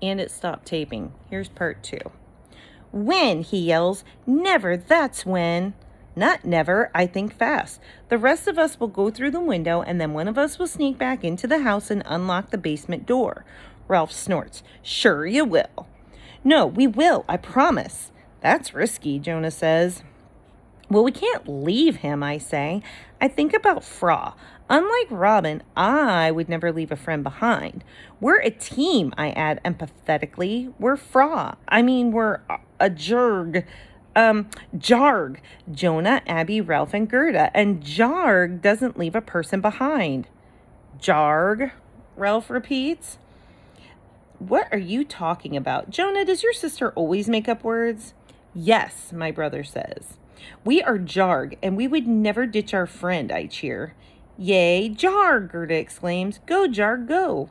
And it stopped taping. Here's part 2. When, he yells. Never, that's when. Not never, I think fast. The rest of us will go through the window, and then one of us will sneak back into the house and unlock the basement door. Ralph snorts. Sure you will. No, we will, I promise. That's risky, Jonah says. Well, we can't leave him, I say. I think about Fra. Unlike Robin, I would never leave a friend behind. We're a team, I add empathetically. We're Fra. We're a Jarg. Jarg. Jonah, Abby, Ralph, and Gerda. And Jarg doesn't leave a person behind. Jarg? Ralph repeats. What are you talking about? Jonah, does your sister always make up words? Yes, my brother says. We are Jarg, and we would never ditch our friend, I cheer. Yay, Jarg, Gerda exclaims. Go, Jarg, go.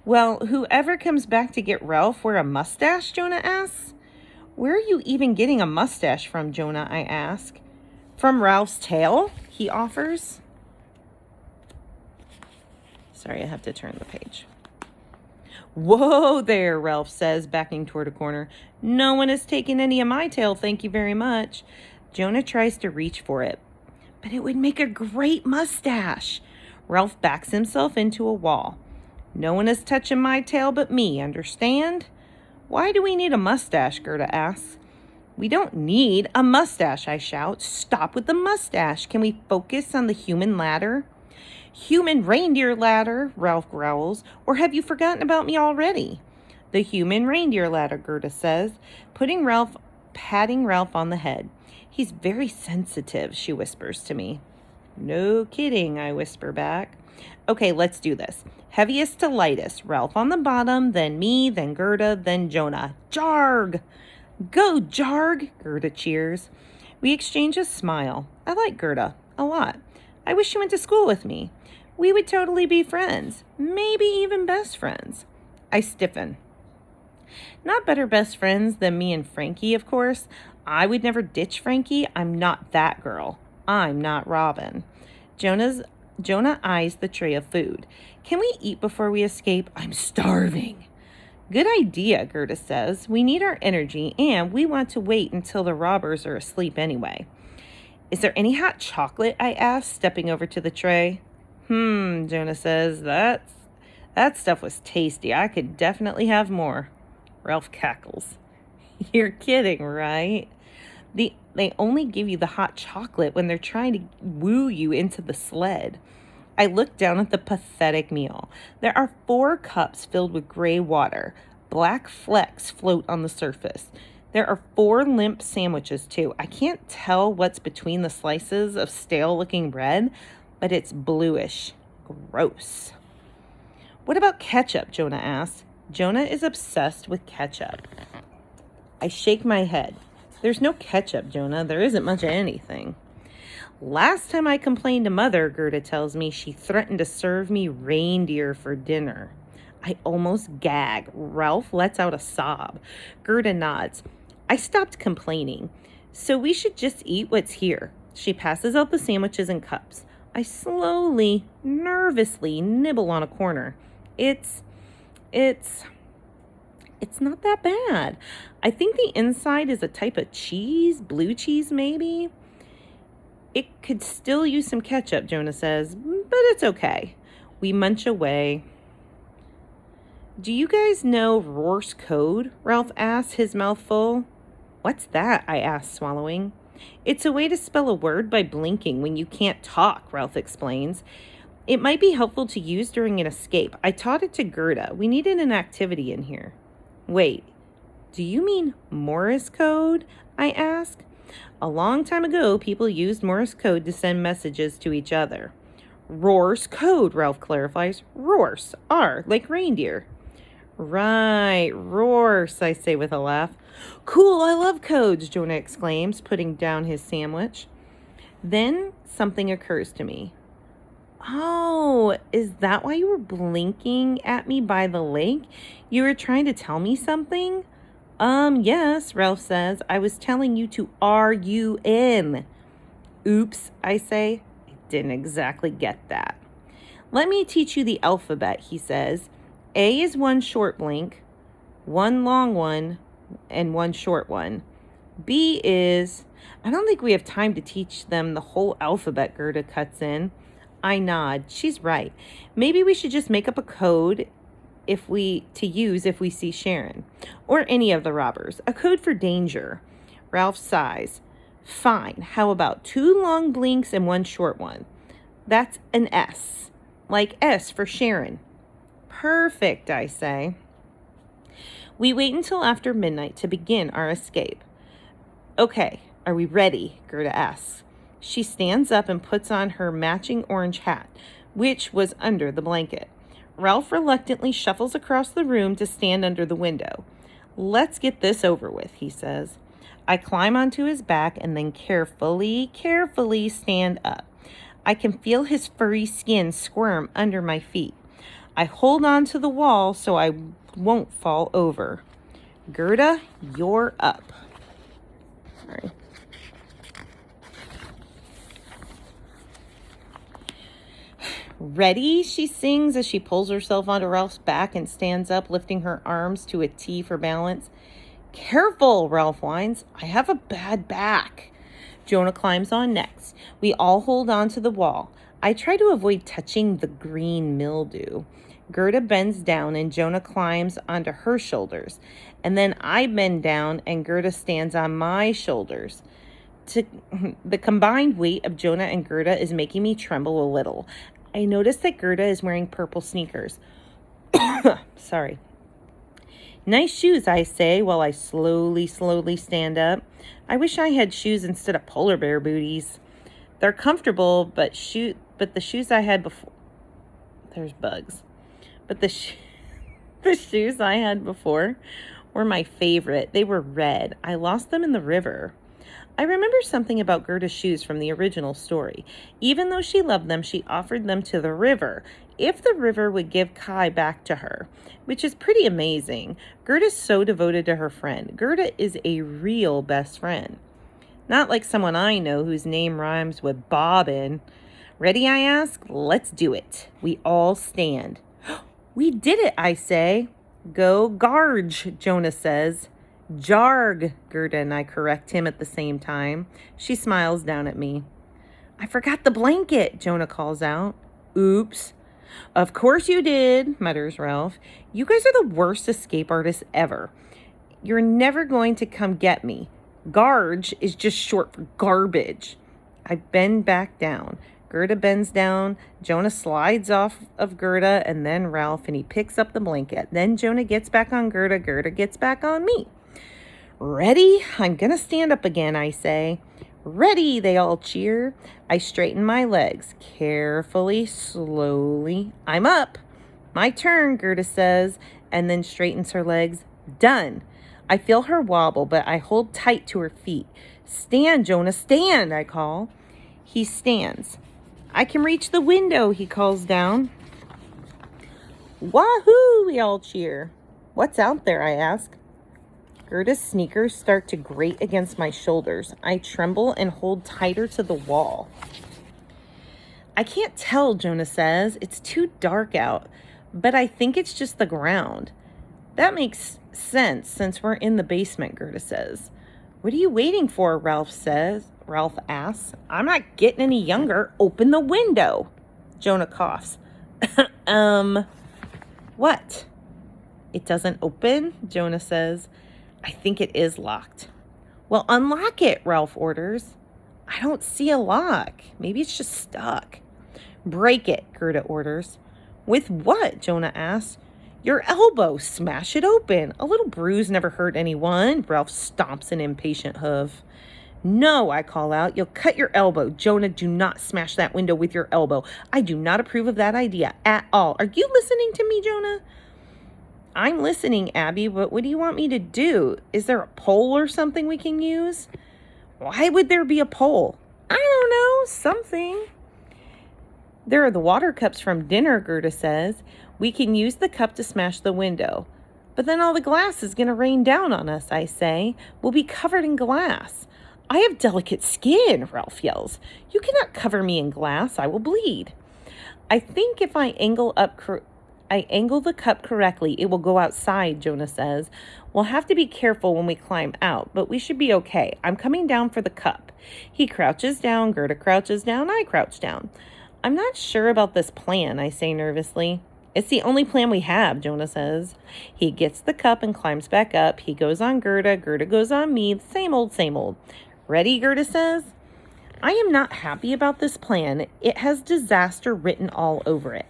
Well, whoever comes back to get Ralph wear a mustache, Jonah asks. Where are you even getting a mustache from, Jonah, I ask. From Ralph's tail, he offers. Sorry, I have to turn the page. Whoa there, Ralph says, backing toward a corner. No one has taken any of my tail, thank you very much. Jonah tries to reach for it. But it would make a great mustache. Ralph backs himself into a wall. No one is touching my tail but me, understand? Why do we need a mustache, Gerda asks. We don't need a mustache, I shout. Stop with the mustache. Can we focus on the human ladder? Human reindeer ladder, Ralph growls. Or have you forgotten about me already? The human reindeer ladder, Gerda says, patting Ralph on the head. He's very sensitive, she whispers to me. No kidding, I whisper back. Okay, let's do this. Heaviest to lightest. Ralph on the bottom, then me, then Gerda, then Jonah. Jarg! Go, Jarg! Gerda cheers. We exchange a smile. I like Gerda a lot. I wish she went to school with me. We would totally be friends. Maybe even best friends. I stiffen. Not better best friends than me and Frankie, of course. I would never ditch Frankie. I'm not that girl. I'm not Robin. Jonah eyes the tray of food. Can we eat before we escape? I'm starving. Good idea, Gerda says. We need our energy, and we want to wait until the robbers are asleep anyway. Is there any hot chocolate? I ask, stepping over to the tray. Jonah says, that stuff was tasty. I could definitely have more. Ralph cackles. You're kidding, right? They only give you the hot chocolate when they're trying to woo you into the sled. I look down at the pathetic meal. There are 4 cups filled with gray water. Black flecks float on the surface. There are 4 limp sandwiches, too. I can't tell what's between the slices of stale-looking bread, but it's bluish. Gross. What about ketchup? Jonah asks. Jonah is obsessed with ketchup. I shake my head. There's no ketchup, Jonah. There isn't much of anything. Last time I complained to Mother, Gerda tells me, she threatened to serve me reindeer for dinner. I almost gag. Ralph lets out a sob. Gerda nods. I stopped complaining. So we should just eat what's here. She passes out the sandwiches and cups. I slowly, nervously nibble on a corner. It's not that bad. I think the inside is a type of cheese, blue cheese maybe. It could still use some ketchup, Jonah says, but it's okay. We munch away. Do you guys know Roar's code? Ralph asks, his mouth full. What's that? I ask, swallowing. It's a way to spell a word by blinking when you can't talk, Ralph explains. It might be helpful to use during an escape. I taught it to Gerda. We needed an activity in here. Wait, do you mean Morse code? I ask. A long time ago, people used Morse code to send messages to each other. Roar's code, Ralph clarifies. Roarse, R, like reindeer. Right, Roarse, I say with a laugh. Cool, I love codes, Jonah exclaims, putting down his sandwich. Then something occurs to me. Oh, is that why you were blinking at me by the lake? You were trying to tell me something? Yes, Ralph says. I was telling you to R-U-N. Oops, I say. I didn't exactly get that. Let me teach you the alphabet, he says. A is one short blink. one long one and one short one. B is, I don't think we have time to teach them the whole alphabet, Gerda cuts in. I nod. She's right. Maybe we should just make up a code to use if we see Sharon or any of the robbers. A code for danger. Ralph sighs. Fine. How about 2 long blinks and 1 short one? That's an S. Like S for Sharon. Perfect, I say. We wait until after midnight to begin our escape. Okay, are we ready? Gerda asks. She stands up and puts on her matching orange hat, which was under the blanket. Ralph reluctantly shuffles across the room to stand under the window. Let's get this over with, he says. I climb onto his back and then carefully stand up. I can feel his furry skin squirm under my feet. I hold on to the wall so I won't fall over. Gerda, you're up. Sorry. Ready, she sings as she pulls herself onto Ralph's back and stands up, lifting her arms to a T for balance. Careful, Ralph whines. I have a bad back. Jonah climbs on next. We all hold on to the wall. I try to avoid touching the green mildew. Gerda bends down and Jonah climbs onto her shoulders. And then I bend down and Gerda stands on my shoulders. The combined weight of Jonah and Gerda is making me tremble a little. I notice that Gerda is wearing purple sneakers. Sorry. Nice shoes, I say, while I slowly stand up. I wish I had shoes instead of polar bear booties. They're comfortable, but the shoes I had before... There's bugs. But the shoes I had before were my favorite. They were red. I lost them in the river. I remember something about Gerda's shoes from the original story. Even though she loved them, she offered them to the river if the river would give Kai back to her, which is pretty amazing. Gerda's so devoted to her friend. Gerda is a real best friend. Not like someone I know whose name rhymes with Bobbin. Ready, I ask? Let's do it. We all stand. We did it, I say. Go Garge, Jonah says. Jarg, Gerda and I correct him at the same time. She smiles down at me. I forgot the blanket, Jonah calls out. Oops. Of course you did, mutters Ralph. You guys are the worst escape artists ever. You're never going to come get me. Garge is just short for garbage. I bend back down. Gerda bends down. Jonah slides off of Gerda and then Ralph, and he picks up the blanket. Then Jonah gets back on Gerda. Gerda gets back on me. Ready? I'm gonna stand up again, I say. Ready, they all cheer. I straighten my legs. Carefully, slowly. I'm up. My turn, Gerda says, and then straightens her legs. Done. I feel her wobble, but I hold tight to her feet. Stand, Jonah, stand, I call. He stands. I can reach the window, he calls down. Wahoo, we all cheer. What's out there, I ask. Gerda's sneakers start to grate against my shoulders. I tremble and hold tighter to the wall. I can't tell, Jonah says. It's too dark out, but I think it's just the ground. That makes sense since we're in the basement, Gerda says. What are you waiting for, Ralph asks. I'm not getting any younger. Open the window. Jonah coughs. What? It doesn't open, Jonah says. I think it is locked. Well, unlock it, Ralph orders. I don't see a lock. Maybe it's just stuck. Break it, Gerda orders. With what? Jonah asks. Your elbow. Smash it open. A little bruise never hurt anyone. Ralph stomps an impatient hoof. No, I call out. You'll cut your elbow. Jonah, do not smash that window with your elbow. I do not approve of that idea at all. Are you listening to me, Jonah? I'm listening, Abby, but what do you want me to do? Is there a pole or something we can use? Why would there be a pole? I don't know, something. There are the water cups from dinner, Gerda says. We can use the cup to smash the window. But then all the glass is going to rain down on us, I say. We'll be covered in glass. I have delicate skin, Ralph yells. You cannot cover me in glass. I will bleed. I think if I angle up I angle the cup correctly. It will go outside, Jonah says. We'll have to be careful when we climb out, but we should be okay. I'm coming down for the cup. He crouches down, Gerda crouches down, I crouch down. I'm not sure about this plan, I say nervously. It's the only plan we have, Jonah says. He gets the cup and climbs back up. He goes on Gerda, Gerda goes on me. Same old, same old. Ready, Gerda says. I am not happy about this plan. It has disaster written all over it.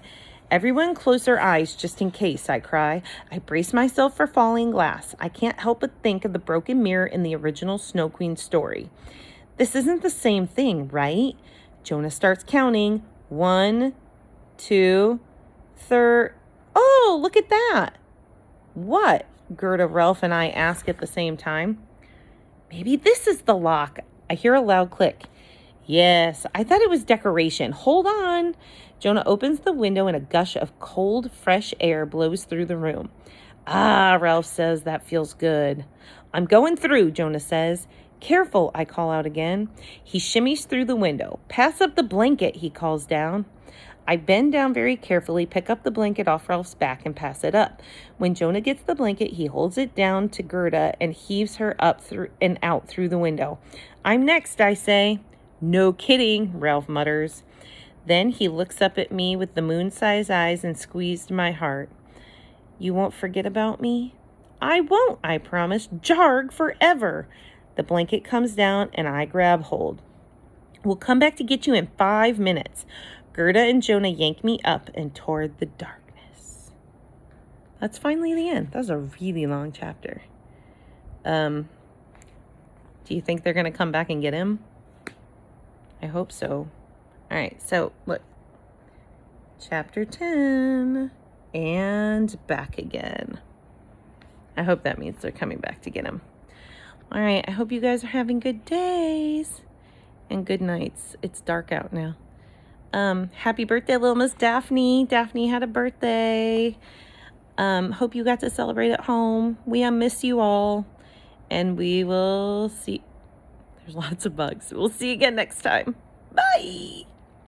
Everyone close their eyes just in case, I cry. I brace myself for falling glass. I can't help but think of the broken mirror in the original Snow Queen story. This isn't the same thing, right? Jonah starts counting. 1, 2, 3. Oh, look at that. What? Gerda, Ralph, and I ask at the same time. Maybe this is the lock. I hear a loud click. Yes, I thought it was decoration. Hold on. Jonah opens the window and a gush of cold, fresh air blows through the room. Ah, Ralph says, that feels good. I'm going through, Jonah says. Careful, I call out again. He shimmies through the window. Pass up the blanket, he calls down. I bend down very carefully, pick up the blanket off Ralph's back and pass it up. When Jonah gets the blanket, he holds it down to Gerda and heaves her up through and out through the window. I'm next, I say. No kidding, Ralph mutters. Then he looks up at me with the moon-sized eyes and squeezed my heart. You won't forget about me? I won't, I promise. Jarg forever. The blanket comes down and I grab hold. We'll come back to get you in 5 minutes. Gerda and Jonah yank me up and toward the darkness. That's finally the end. That was a really long chapter. Do you think they're going to come back and get him? I hope so. All right, so look. Chapter 10 and back again. I hope that means they're coming back to get him. All right, I hope you guys are having good days and good nights. It's dark out now. Happy birthday, little Miss Daphne. Daphne had a birthday. Hope you got to celebrate at home. We miss you all. And we will see. There's lots of bugs. We'll see you again next time. Bye.